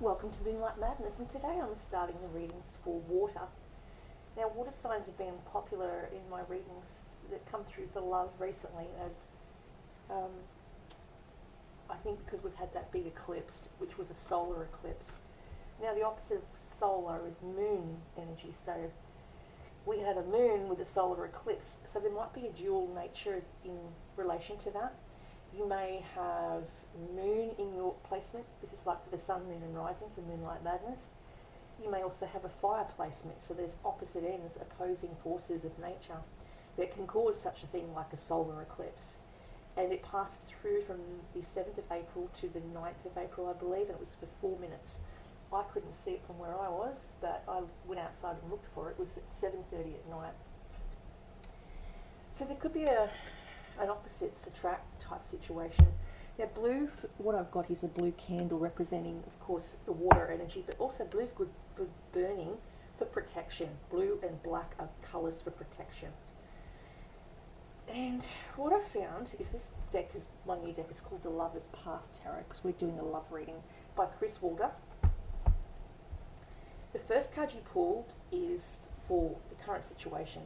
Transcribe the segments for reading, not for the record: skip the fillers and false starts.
Welcome to Moonlight Madness, and today I'm starting the readings for water. Now, water signs have been popular in my readings that come through for love recently, as um, I think because we've had that big eclipse, which was a solar eclipse. Now, the opposite of solar is moon energy, so we had a moon with a solar eclipse, so there might be a dual nature in relation to that. You may have moon in your placement. This is like for the sun, moon and rising for Moonlight Madness. You may also have a fire placement, so there's opposite ends, opposing forces of nature that can cause such a thing like a solar eclipse. And it passed through from the 7th of April to the 9th of April, I believe, and it was for 4 minutes. I couldn't see it from where I was, but I went outside and looked for it. It was at 7:30 at night. So there could be an opposites attract type situation. Now blue, what I've got is a blue candle representing, of course, the water energy, but also blue's good for burning, for protection. Blue and black are colours for protection. And what I found is this deck is my new deck. It's called the Lover's Path Tarot because we're doing a love reading by Chris Walder. The first card you pulled is for the current situation.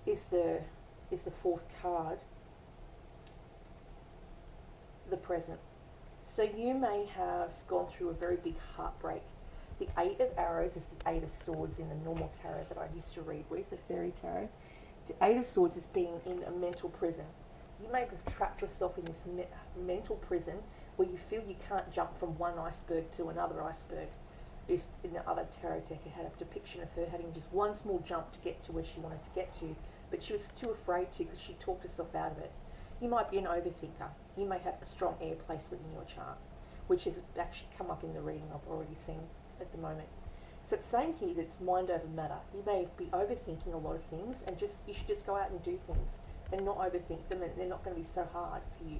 Is the fourth card, the present. So you may have gone through a very big heartbreak. The Eight of Arrows is the Eight of Swords in the normal tarot that I used to read with, the fairy tarot. The Eight of Swords is being in a mental prison. You may have trapped yourself in this mental prison where you feel you can't jump from one iceberg to another iceberg. This, in the other tarot deck, it had a depiction of her having just one small jump to get to where she wanted to get to, but she was too afraid to because she talked herself out of it. You might be an overthinker. You may have a strong air placement in your chart, which has actually come up in the reading I've already seen at the moment. So it's saying here that it's mind over matter. You may be overthinking a lot of things, and you should just go out and do things and not overthink them, and they're not going to be so hard for you.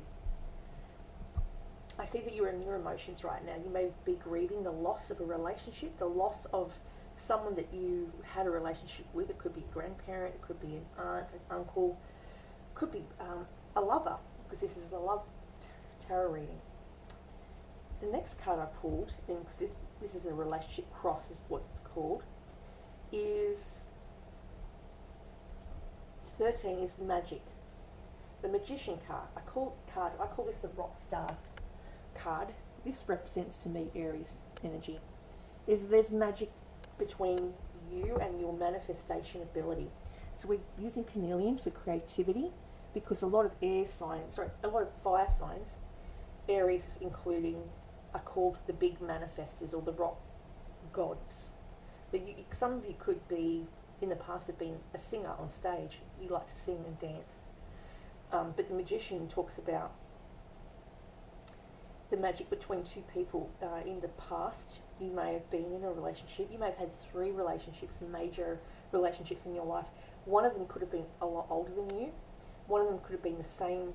I see that you're in your emotions right now. You may be grieving the loss of a relationship, the loss of someone that you had a relationship with. It could be a grandparent, it could be an aunt, an uncle, it could be a lover, because this is a love tarot reading. The next card I pulled, and because this is a relationship cross is what it's called, is 13 is the Magic. The Magician card. I call this the Rock Star card. This represents to me Aries energy. There's magic between you and your manifestation ability. So we're using Carnelian for creativity because a lot of fire signs, Aries including, are called the big manifestors or the rock gods. But some of you could be, in the past, have been a singer on stage. You like to sing and dance. But the Magician talks about the magic between two people. In the past, you may have been in a relationship. You may have had 3 relationships, major relationships in your life. One of them could have been a lot older than you. One of them could have been the same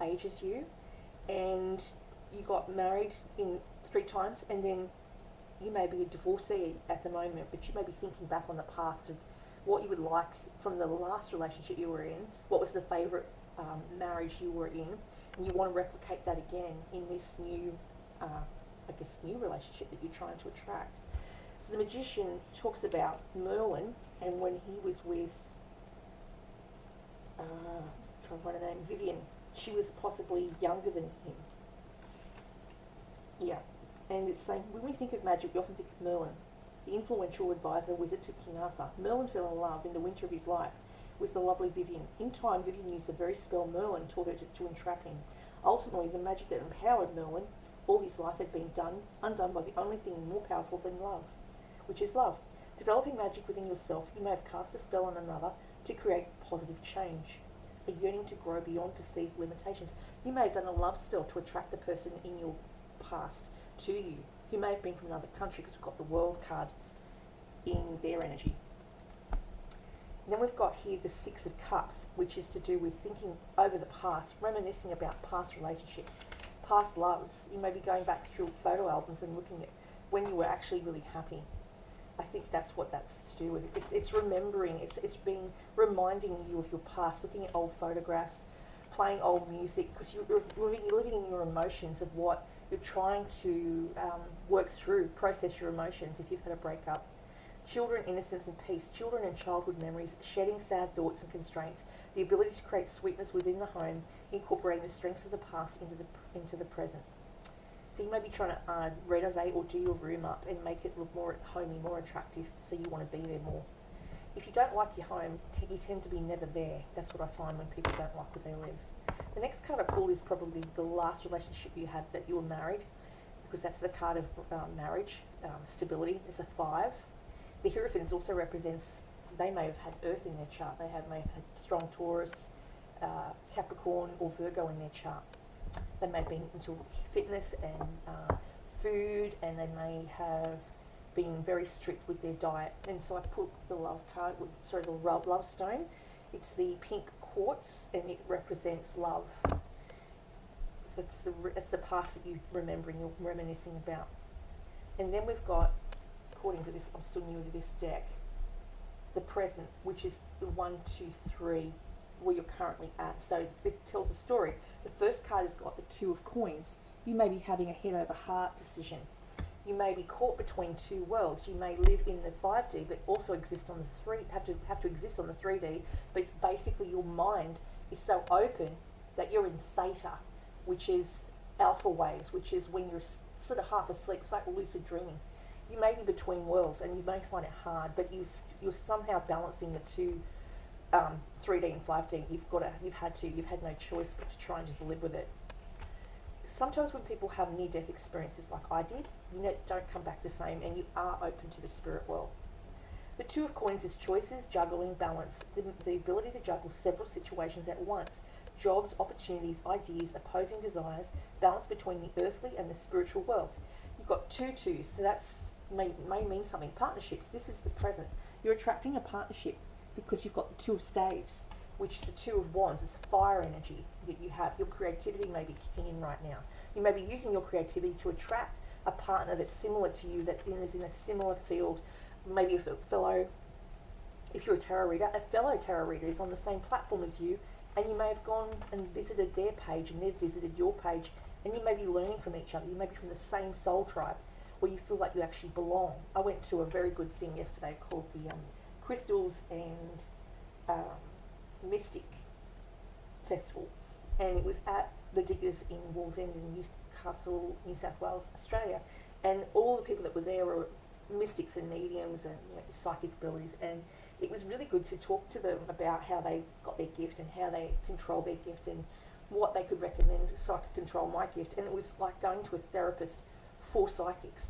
age as you. And you got married in 3 times, and then you may be a divorcee at the moment, but you may be thinking back on the past of what you would like from the last relationship you were in, what was the favourite marriage you were in, and you want to replicate that again in this new, new relationship that you're trying to attract. So the Magician talks about Merlin, and when he was with, trying to find her name, Vivian, she was possibly younger than him. Yeah, and it's saying, when we think of magic, we often think of Merlin, the influential advisor, wizard to King Arthur. Merlin fell in love in the winter of his life with the lovely Vivian. In time, Vivian used the very spell Merlin taught her to entrap him. Ultimately, the magic that empowered Merlin all his life had been undone by the only thing more powerful than love, which is love. Developing magic within yourself, you may have cast a spell on another to create positive change, a yearning to grow beyond perceived limitations. You may have done a love spell to attract the person in your past to you, who may have been from another country, because we've got the World card in their energy. And then we've got here the Six of Cups, which is to do with thinking over the past, reminiscing about past relationships, past loves. You may be going back through photo albums and looking at when you were actually really happy. I think that's what that's to do with it. It's remembering, it's being reminding you of your past, looking at old photographs, playing old music, because you're living in your emotions of what You're trying to work through, process your emotions if you've had a breakup. Children, innocence and peace. Children and childhood memories, shedding sad thoughts and constraints. The ability to create sweetness within the home, incorporating the strengths of the past into the present. So you may be trying to renovate or do your room up and make it look more homey, more attractive, so you want to be there more. If you don't like your home, you tend to be never there. That's what I find when people don't like where they live. The next card I pulled is probably the last relationship you had that you were married, because that's the card of marriage, stability. It's a 5. The Hierophant also represents, they may have had Earth in their chart. They may have had strong Taurus, Capricorn or Virgo in their chart. They may have been into fitness and food, and they may have been very strict with their diet. And so I put the love card, the love stone. It's the pink quartz, and it represents love. So it's the past that you remember and you're reminiscing about. And then we've got, according to this, I'm still new to this deck, the present, which is the 1, 2, 3, where you're currently at. So it tells a story. The first card has got the 2 of coins. You may be having a head over heart decision. You may be caught between two worlds. You may live in the 5D, but also exist on the 3. Have to exist on the 3D. But basically, your mind is so open that you're in theta, which is alpha waves, which is when you're sort of half asleep. It's like lucid dreaming. You may be between worlds, and you may find it hard, but you're somehow balancing the two, 3D and 5D. You've had no choice but to try and just live with it. Sometimes when people have near-death experiences like I did, you don't come back the same, and you are open to the spirit world. The 2 of coins is choices, juggling, balance, the ability to juggle several situations at once, jobs, opportunities, ideas, opposing desires, balance between the earthly and the spiritual worlds. You've got 2 twos, so that's may mean something. Partnerships, this is the present. You're attracting a partnership because you've got the 2 of staves, which is the 2 of wands. It's fire energy that you have. Your creativity may be kicking in right now. You may be using your creativity to attract a partner that's similar to you, that is in a similar field. Maybe if you're a tarot reader, a fellow tarot reader is on the same platform as you, and you may have gone and visited their page and they've visited your page, and you may be learning from each other. You may be from the same soul tribe where you feel like you actually belong. I went to a very good thing yesterday called the Crystals and Mystic Festival, and it was at the Diggers in Wallsend in Newcastle, New South Wales, Australia, and all the people that were there were mystics and mediums and psychic abilities, and it was really good to talk to them about how they got their gift and how they control their gift and what they could recommend so I could control my gift. And it was like going to a therapist for psychics,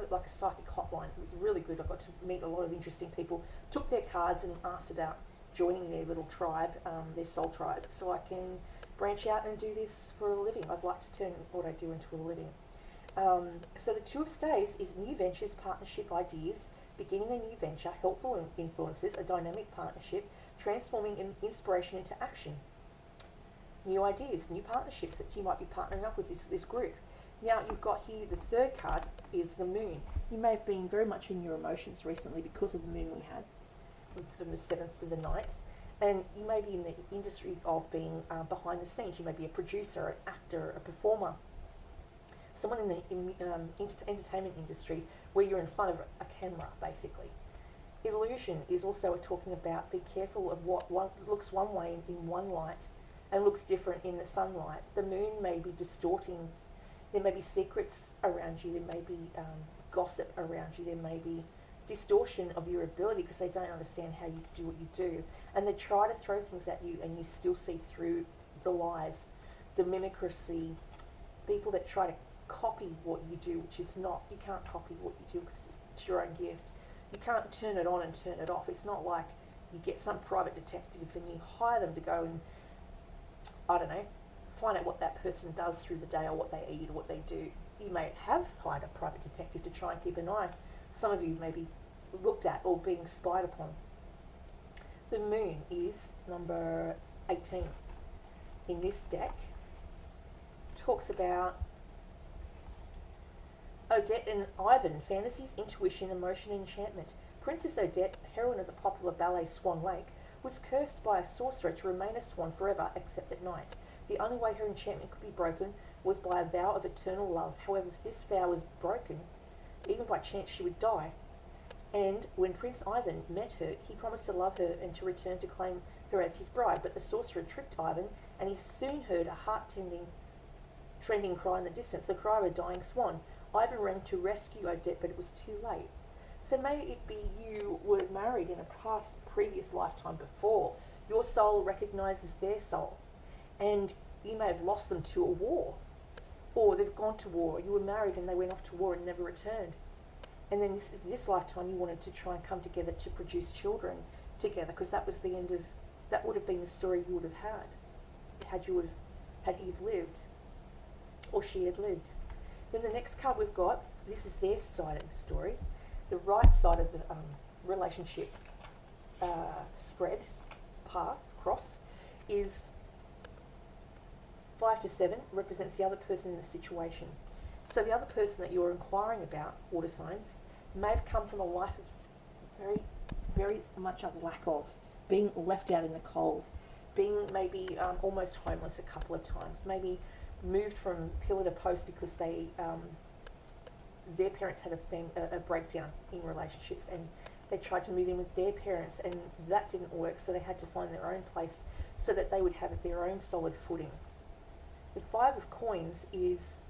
like a psychic hotline. It was really good. I got to meet a lot of interesting people, took their cards and asked about joining their little tribe, their soul tribe, so I can branch out and do this for a living. I'd like to turn what I do into a living. So the 2 of staves is new ventures, partnership ideas, beginning a new venture, helpful influences, a dynamic partnership, transforming inspiration into action. New ideas, new partnerships that you might be partnering up with this group. Now you've got here the 3rd card is the moon. You may have been very much in your emotions recently because of the moon we had from the 7th to the 9th. And you may be in the industry of being behind the scenes. You may be a producer, an actor, a performer, someone in the entertainment industry where you're in front of a camera, basically. Illusion is also talking about be careful of what looks one way in one light and looks different in the sunlight. The moon may be distorting. There may be secrets around you. There may be gossip around you. There may be distortion of your ability because they don't understand how you do what you do, and they try to throw things at you and you still see through the lies, the mimicry, people that try to copy what you do, which is not. You can't copy what you do because it's your own gift. You can't turn it on and turn it off. It's not like you get some private detective and you hire them to go and, I don't know, find out what that person does through the day or what they eat or what they do. You may have hired a private detective to try and keep an eye. Some of you may be looked at or being spied upon. The moon is number 18 in this deck. Talks about Odette and Ivan, fantasies, intuition, emotion, and enchantment. Princess Odette, heroine of the popular ballet Swan Lake, was cursed by a sorcerer to remain a swan forever except at night. The only way her enchantment could be broken was by a vow of eternal love. However, if this vow was broken, even by chance she would die. And when Prince Ivan met her, he promised to love her and to return to claim her as his bride. But the sorcerer tricked Ivan, and he soon heard a heart-trending cry in the distance, the cry of a dying swan. Ivan ran to rescue Odette, but it was too late. So maybe it be you were married in a previous lifetime before. Your soul recognizes their soul, and you may have lost them to a war, or they've gone to war. You were married and they went off to war and never returned. And then this lifetime you wanted to try and come together to produce children together, because that was the end of, that would have been the story you would have had Eve lived, or she had lived. Then the next card we've got, this is their side of the story. The right side of the relationship spread, path, cross, is 5 to 7, represents the other person in the situation. So the other person that you're inquiring about, water signs, may have come from a life of very, very much a lack of, being left out in the cold, being maybe almost homeless a couple of times, maybe moved from pillar to post because they their parents had a breakdown in relationships, and they tried to move in with their parents, and that didn't work, so they had to find their own place so that they would have their own solid footing. The 5 of Coins is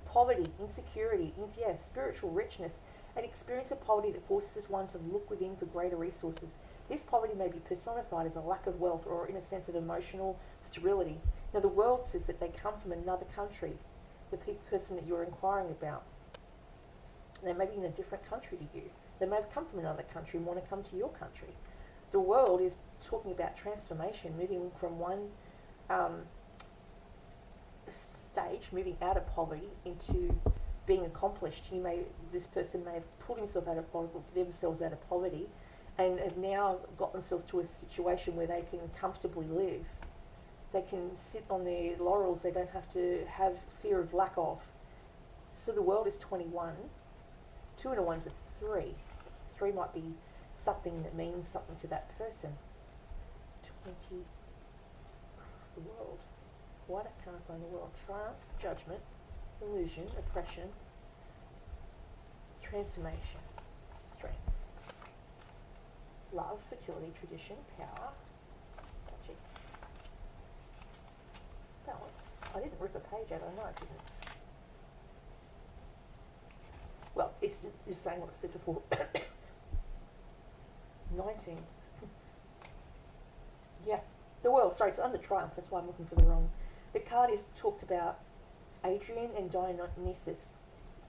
poverty, insecurity, spiritual richness, an experience of poverty that forces one to look within for greater resources. This poverty may be personified as a lack of wealth or in a sense of emotional sterility. Now the world says that they come from another country, the person that you're inquiring about. They may be in a different country to you. They may have come from another country and want to come to your country. The world is talking about transformation, moving from one stage, moving out of poverty into being accomplished. This person may have pulled themselves out of poverty, and have now got themselves to a situation where they can comfortably live. They can sit on their laurels. They don't have to have fear of lack of. So the world is 21. 2 and a 1's a 3. 3 might be something that means something to that person. 20. The world. Why can't I find the world? Triumph, judgment, illusion, oppression, transformation, strength, love, fertility, tradition, power, magic, balance. I didn't rip a page out, I know I didn't. Well, it's just saying what I said before. 19. Yeah, the world. Sorry, it's under triumph. That's why I'm looking for the wrong. The card is talked about Adrian and Dionysus.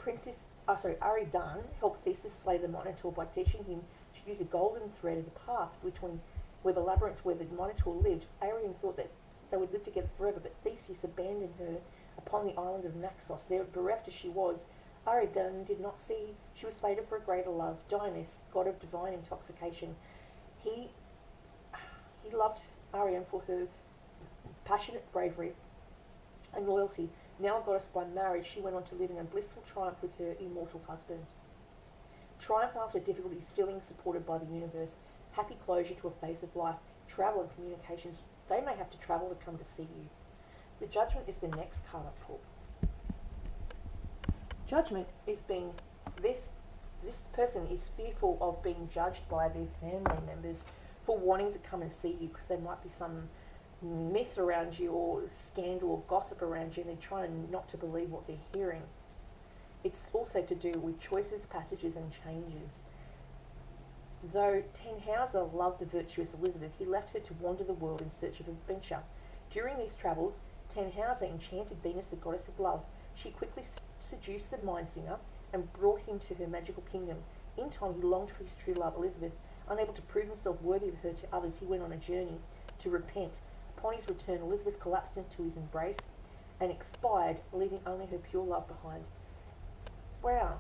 Aridan helped Theseus slay the Minotaur by teaching him to use a golden thread as a path between where the labyrinth where the Minotaur lived. Arian thought that they would live together forever, but Theseus abandoned her upon the island of Naxos. There, bereft as she was, Aridan did not see she was fated for a greater love. Dionysus, god of divine intoxication, he loved Arian for her passionate bravery and loyalty. Now a goddess by marriage, she went on to live in a blissful triumph with her immortal husband. Triumph after difficulties, feeling supported by the universe, happy closure to a phase of life, travel and communications. They may have to travel to come to see you. The Judgment is the next card I pulled. Judgment is being, this person is fearful of being judged by their family members for wanting to come and see you, because there might be some myth around you or scandal or gossip around you, and they're trying not to believe what they're hearing. It's also to do with choices, passages and changes. Though Tannhauser loved the virtuous Elizabeth, he left her to wander the world in search of adventure. During these travels, Tannhauser enchanted Venus, the goddess of love. She quickly seduced the Mindsinger and brought him to her magical kingdom. In time, he longed for his true love, Elizabeth. Unable to prove himself worthy of her to others, he went on a journey to repent. Upon his return, Elizabeth collapsed into his embrace and expired, leaving only her pure love behind. Wow.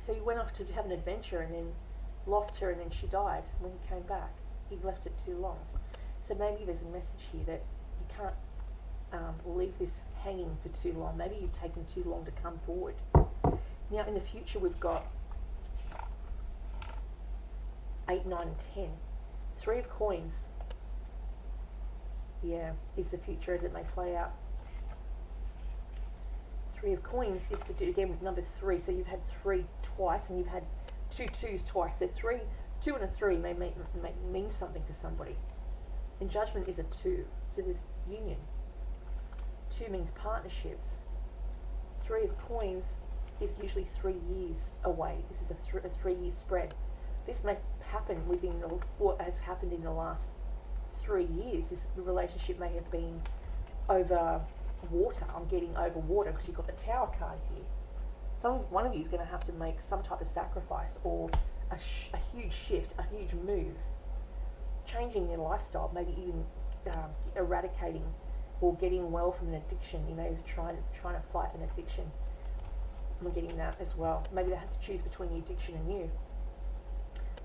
So he went off to have an adventure and then lost her, and then she died when he came back. He left it too long. So maybe there's a message here that you can't leave this hanging for too long. Maybe you've taken too long to come forward. Now in the future we've got 8, 9 and 10. 3 of Coins. Yeah, is the future as it may play out. Three of coins is to do again with number 3. So you've had 3 twice, and you've had 2 2s twice. So 2 and a 3 may mean something to somebody. And judgment is a 2, so there's union. 2 means partnerships. 3 of coins is usually 3 years away. This is a 3-year spread. This may happen within what has happened in the last 3 years. The relationship may have been over water. I'm getting over water because you've got the Tower card here. One of you is going to have to make some type of sacrifice, or a huge shift, a huge move, changing their lifestyle, maybe even eradicating or getting well from an addiction. You know, trying to fight an addiction. I'm getting that as well. Maybe they have to choose between the addiction and you.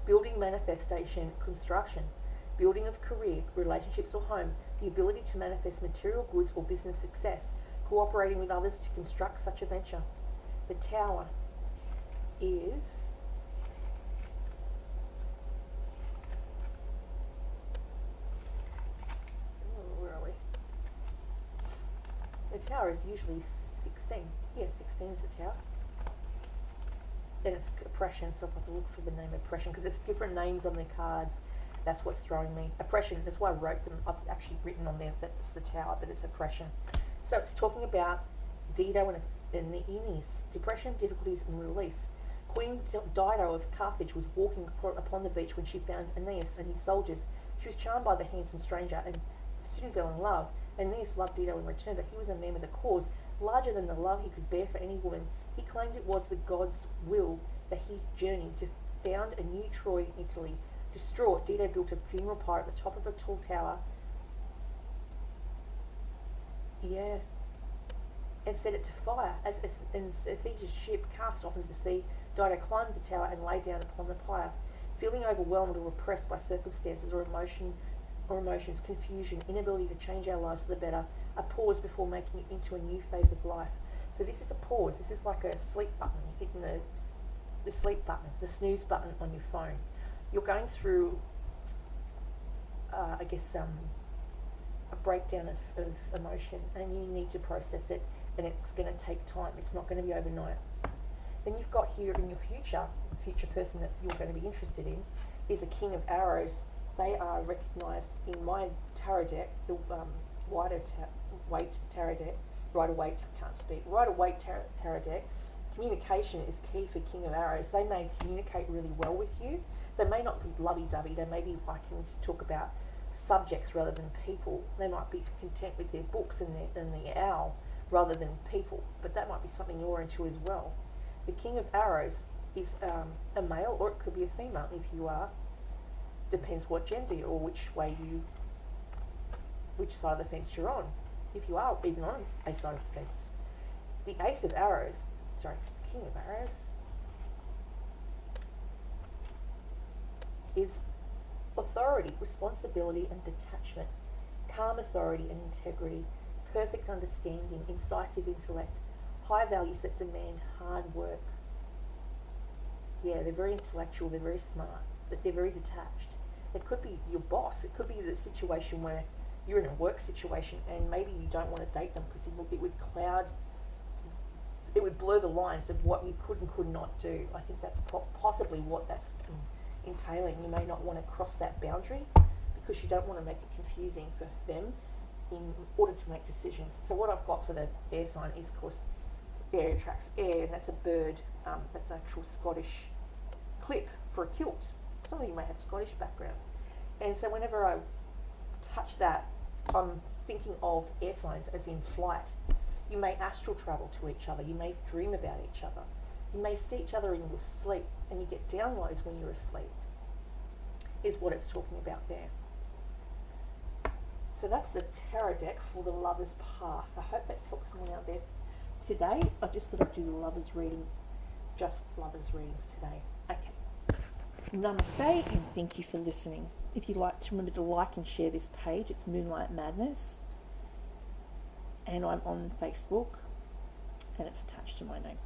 Building, manifestation, construction, building of career, relationships or home, the ability to manifest material goods or business success, cooperating with others to construct such a venture. The Tower is where are we? The Tower is usually 16. Yeah, 16 is the Tower. Then it's oppression, so I have to look for the name oppression because there's different names on the cards. That's what's throwing me. Oppression, that's why I wrote them. I've actually written on there that it's the Tower, but it's oppression. So it's talking about Dido and the Aeneas, depression, difficulties and release. Queen Dido of Carthage was walking upon the beach when she found Aeneas and his soldiers. She was charmed by the handsome stranger and soon fell in love. Aeneas loved Dido in return, but he was a man with a cause larger than the love he could bear for any woman. He claimed it was the god's will that his journey to found a new Troy in Italy. Distraught, Dido built a funeral pyre at the top of a tall tower. Yeah. And set it to fire. As Theseus' ship cast off into the sea, Dido climbed the tower and lay down upon the pyre. Feeling overwhelmed or oppressed by circumstances or emotions, confusion, inability to change our lives for the better, a pause before making it into a new phase of life. So this is a pause. This is like a sleep button. You're hitting the sleep button, the snooze button on your phone. You're going through, a breakdown of emotion, and you need to process it, and it's going to take time. It's not going to be overnight. Then you've got here in your future person that you're going to be interested in is a King of Arrows. They are recognised in my tarot deck, the Rider-Waite tarot deck. Rider-Waite, can't speak. Rider-Waite tarot deck. Communication is key for King of Arrows. They may communicate really well with you. They may not be lovey-dovey. They may be liking to talk about subjects rather than people. They might be content with their books and the owl rather than people. But that might be something you're into as well. The King of Arrows is a male, or it could be a female if you are. Depends what gender or which side of the fence you're on. If you are even on a side of the fence. The King of Arrows is authority, responsibility and detachment, calm authority and integrity, perfect understanding, incisive intellect, high values that demand hard work. Yeah, they're very intellectual, they're very smart, but they're very detached. It could be your boss, it could be the situation where you're in a work situation and maybe you don't want to date them because it would blur the lines of what you could and could not do. I think that's possibly what that's entailing. You may not want to cross that boundary because you don't want to make it confusing for them in order to make decisions. So what I've got for the air sign is, of course, air attracts air, and that's a bird. That's an actual Scottish clip for a kilt. Some of you may have Scottish background. And so whenever I touch that, I'm thinking of air signs as in flight. You may astral travel to each other. You may dream about each other. You may see each other in your sleep, and you get downloads when you're asleep, is what it's talking about there. So that's the tarot deck for the Lover's Path. I hope that's helped someone out there today. I just thought I'd do the Lover's reading, just Lover's readings today. Okay. Namaste, and thank you for listening. If you'd like to remember to like and share this page, it's Moonlight Madness, and I'm on Facebook, and it's attached to my name.